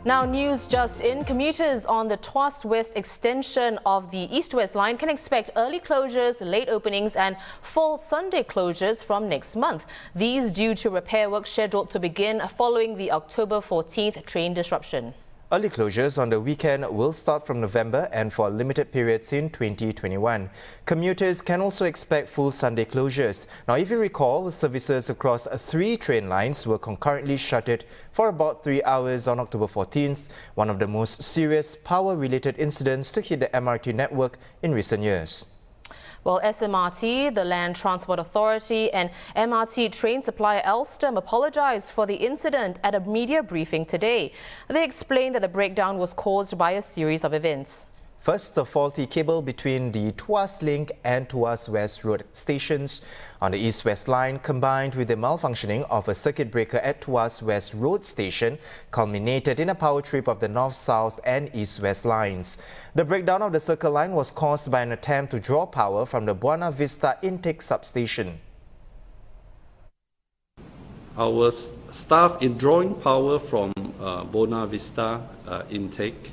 Now, news just in. Commuters on the Tuas West extension of the East-West line can expect early closures, late openings and full Sunday closures from next month. These due to repair work scheduled to begin following the October 14th train disruption. Early closures on the weekend will start from November and for limited periods in 2021. Commuters can also expect full Sunday closures. Now, if you recall, services across 3 train lines were concurrently shuttered for about 3 hours on October 14th, one of the most serious power-related incidents to hit the MRT network in recent years. Well, SMRT, the Land Transport Authority and MRT train supplier Alstom apologized for the incident at a media briefing today. They explained that the breakdown was caused by a series of events. First, the faulty cable between the Tuas Link and Tuas West Road stations on the East-West line combined with the malfunctioning of a circuit breaker at Tuas West Road station culminated in a power trip of the North-South and East-West lines. The breakdown of the Circle line was caused by an attempt to draw power from the Buona Vista intake substation. Our staff in drawing power from Buona Vista intake,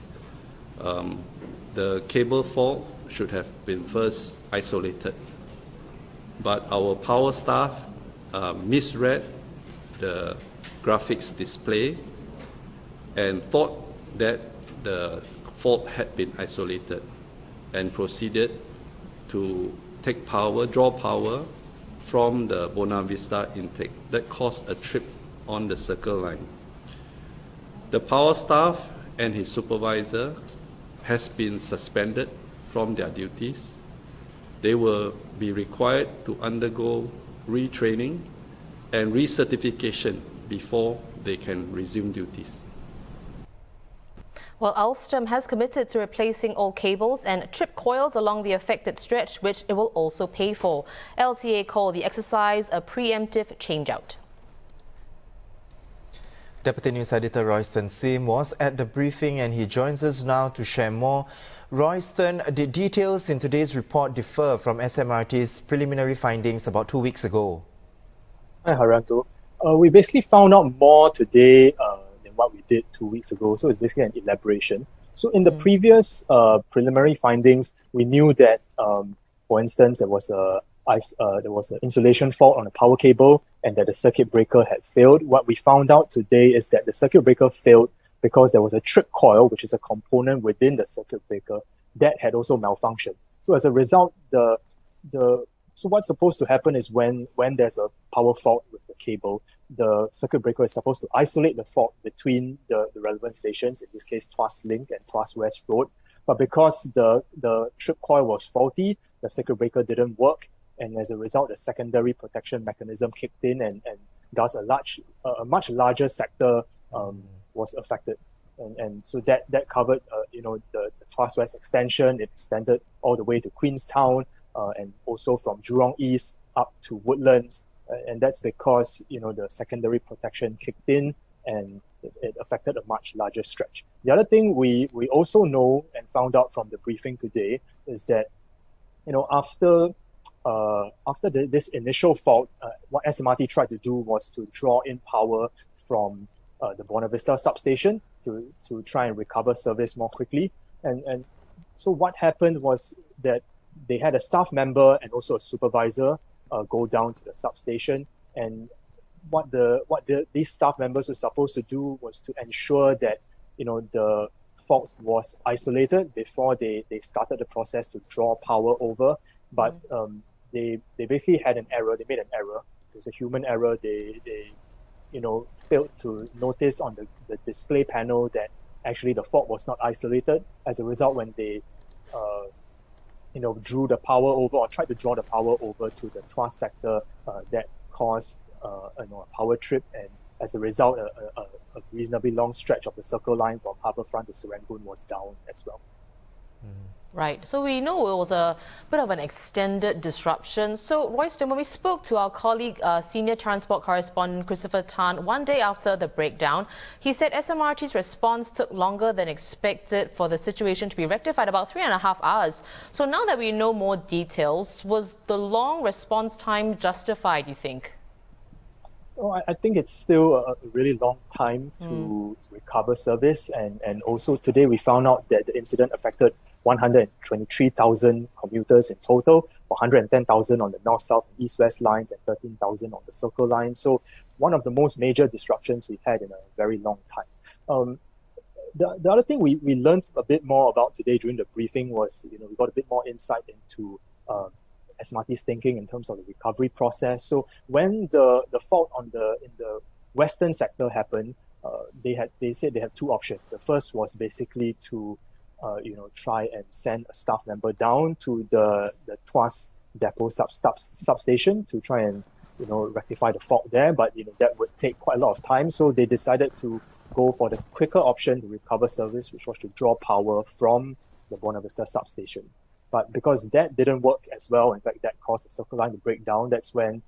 the cable fault should have been first isolated. But our power staff misread the graphics display and thought that the fault had been isolated and proceeded to take power, draw power from the Buona Vista intake. That caused a trip on the Circle line. The power staff and his supervisor has been suspended from their duties. They will be required to undergo retraining and recertification before they can resume duties. Well, Alstom has committed to replacing all cables and trip coils along the affected stretch, which it will also pay for. LTA called the exercise a preemptive changeout. Deputy News Editor Royston Sim was at the briefing and he joins us now to share more. Royston, the details in today's report differ from SMRT's preliminary findings about 2 weeks ago. Hi, Haranto. We basically found out more today than what we did 2 weeks ago, so it's basically an elaboration. So in the previous preliminary findings, we knew that, for instance, there was an insulation fault on a power cable and that the circuit breaker had failed. What we found out today is that the circuit breaker failed because there was a trip coil, which is a component within the circuit breaker, that had also malfunctioned. So as a result, so what's supposed to happen is when there's a power fault with the cable, the circuit breaker is supposed to isolate the fault between the relevant stations, in this case Tuas Link and Tuas West Road. But because the trip coil was faulty, the circuit breaker didn't work, and as a result, the secondary protection mechanism kicked in, and thus a much larger sector was affected. And so that covered the Tuas West extension. It extended all the way to Queenstown and also from Jurong East up to Woodlands. And that's because the secondary protection kicked in and it affected a much larger stretch. The other thing we also know and found out from the briefing today is that after this initial fault, what SMRT tried to do was to draw in power from the Buona Vista substation to try and recover service more quickly. And so what happened was that they had a staff member and also a supervisor go down to the substation. And what these staff members were supposed to do was to ensure that the fault was isolated before they started the process to draw power over. But they basically had an error. They made an error. It was a human error. They failed to notice on the display panel that actually the fault was not isolated. As a result, when they drew the power over or tried to draw the power over to the Tuas sector, that caused a power trip, and as a result, a reasonably long stretch of the Circle line from Harbourfront to Serangoon was down as well. Right. So we know it was a bit of an extended disruption. So Royston, when we spoke to our colleague, senior transport correspondent Christopher Tan, one day after the breakdown, he said SMRT's response took longer than expected for the situation to be rectified, about 3.5 hours. So now that we know more details, was the long response time justified, you think? Oh, I think it's still a really long time to recover service. And also today we found out that the incident affected 123,000 commuters in total, 110,000 on the north-south and east-west lines and 13,000 on the Circle line. So one of the most major disruptions we've had in a very long time. The other thing we learned a bit more about today during the briefing was, we got a bit more insight into SMRT's thinking in terms of the recovery process. So when the fault in the western sector happened, they said they had two options. The first was basically to try and send a staff member down to the Tuas depot substation to try and rectify the fault there, but that would take quite a lot of time. So they decided to go for the quicker option to recover service, which was to draw power from the Buona Vista substation. But because that didn't work as well, in fact, that caused the Circle line to break down. That's when,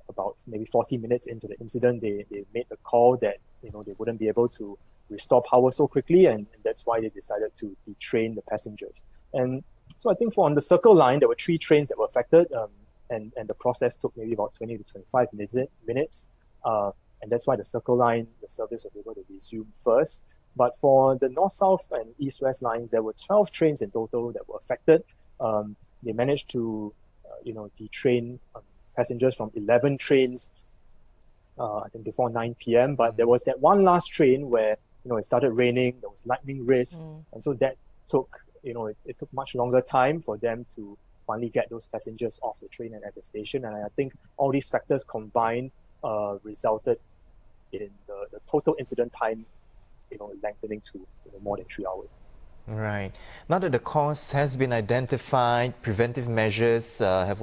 about maybe 40 minutes into the incident, they made the call that, they wouldn't be able to restore power so quickly, and that's why they decided to detrain the passengers. And so I think on the Circle line, there were 3 trains that were affected, and the process took maybe about 20 to 25 minutes. And that's why the Circle line, the service was able to resume first. But for the north-south and east-west lines, there were 12 trains in total that were affected. They managed to, detrain passengers from 11 trains, I think before 9 p.m. But there was that one last train where, it started raining, there was lightning risk. And so that took, it took much longer time for them to finally get those passengers off the train and at the station. And I think all these factors combined resulted in the total incident time, lengthening to more than 3 hours. Right. Now that the cause has been identified, preventive measures are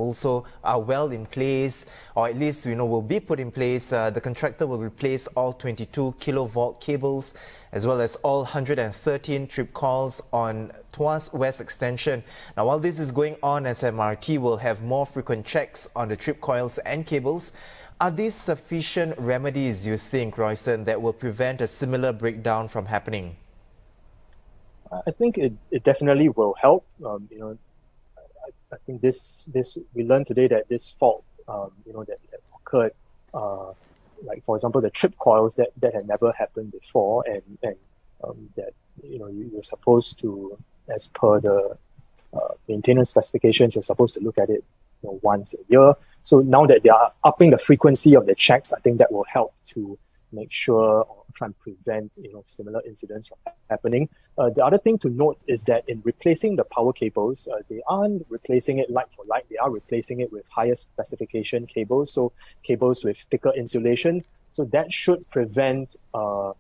well in place, or at least will be put in place. The contractor will replace all 22 kilovolt cables, as well as all 113 trip coils on Tuas West Extension. Now, while this is going on, SMRT will have more frequent checks on the trip coils and cables. Are these sufficient remedies, you think, Royston, that will prevent a similar breakdown from happening? I think it definitely will help. I think this we learned today that this fault, that occurred, like for example, the trip coils that had never happened before, and that you're supposed to, as per the maintenance specifications, you're supposed to look at it once a year. So now that they are upping the frequency of the checks, I think that will help to make sure or try and prevent similar incidents from happening. The other thing to note is that in replacing the power cables, they aren't replacing it like for like. They are replacing it with higher specification cables, so cables with thicker insulation. So that should prevent a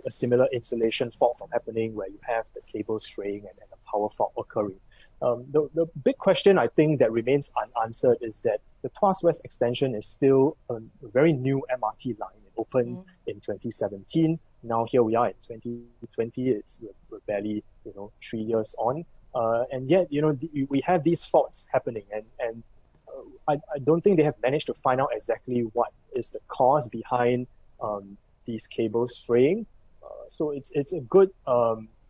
similar insulation fault from happening, where you have the cables fraying and a power fault occurring. The big question I think that remains unanswered is that the Tuas West Extension is still a very new MRT line. It opened in 2017. Now here we are in 2020. We're barely 3 years on, and yet we have these faults happening, and I don't think they have managed to find out exactly what is the cause behind these cables fraying. So it's a good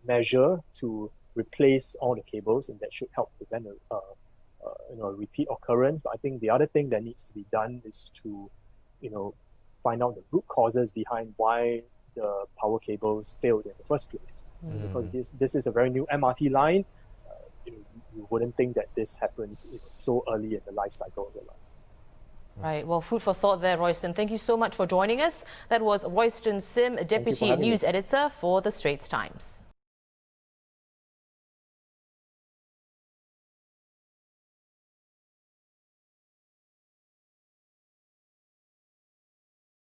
measure to replace all the cables, and that should help prevent a repeat occurrence. But I think the other thing that needs to be done is to find out the root causes behind why the power cables failed in the first place. Because this is a very new MRT line. You wouldn't think that this happens so early in the life cycle of the line. Right. Well, food for thought there, Royston. Thank you so much for joining us. That was Royston Sim, Deputy News Editor for the Straits Times.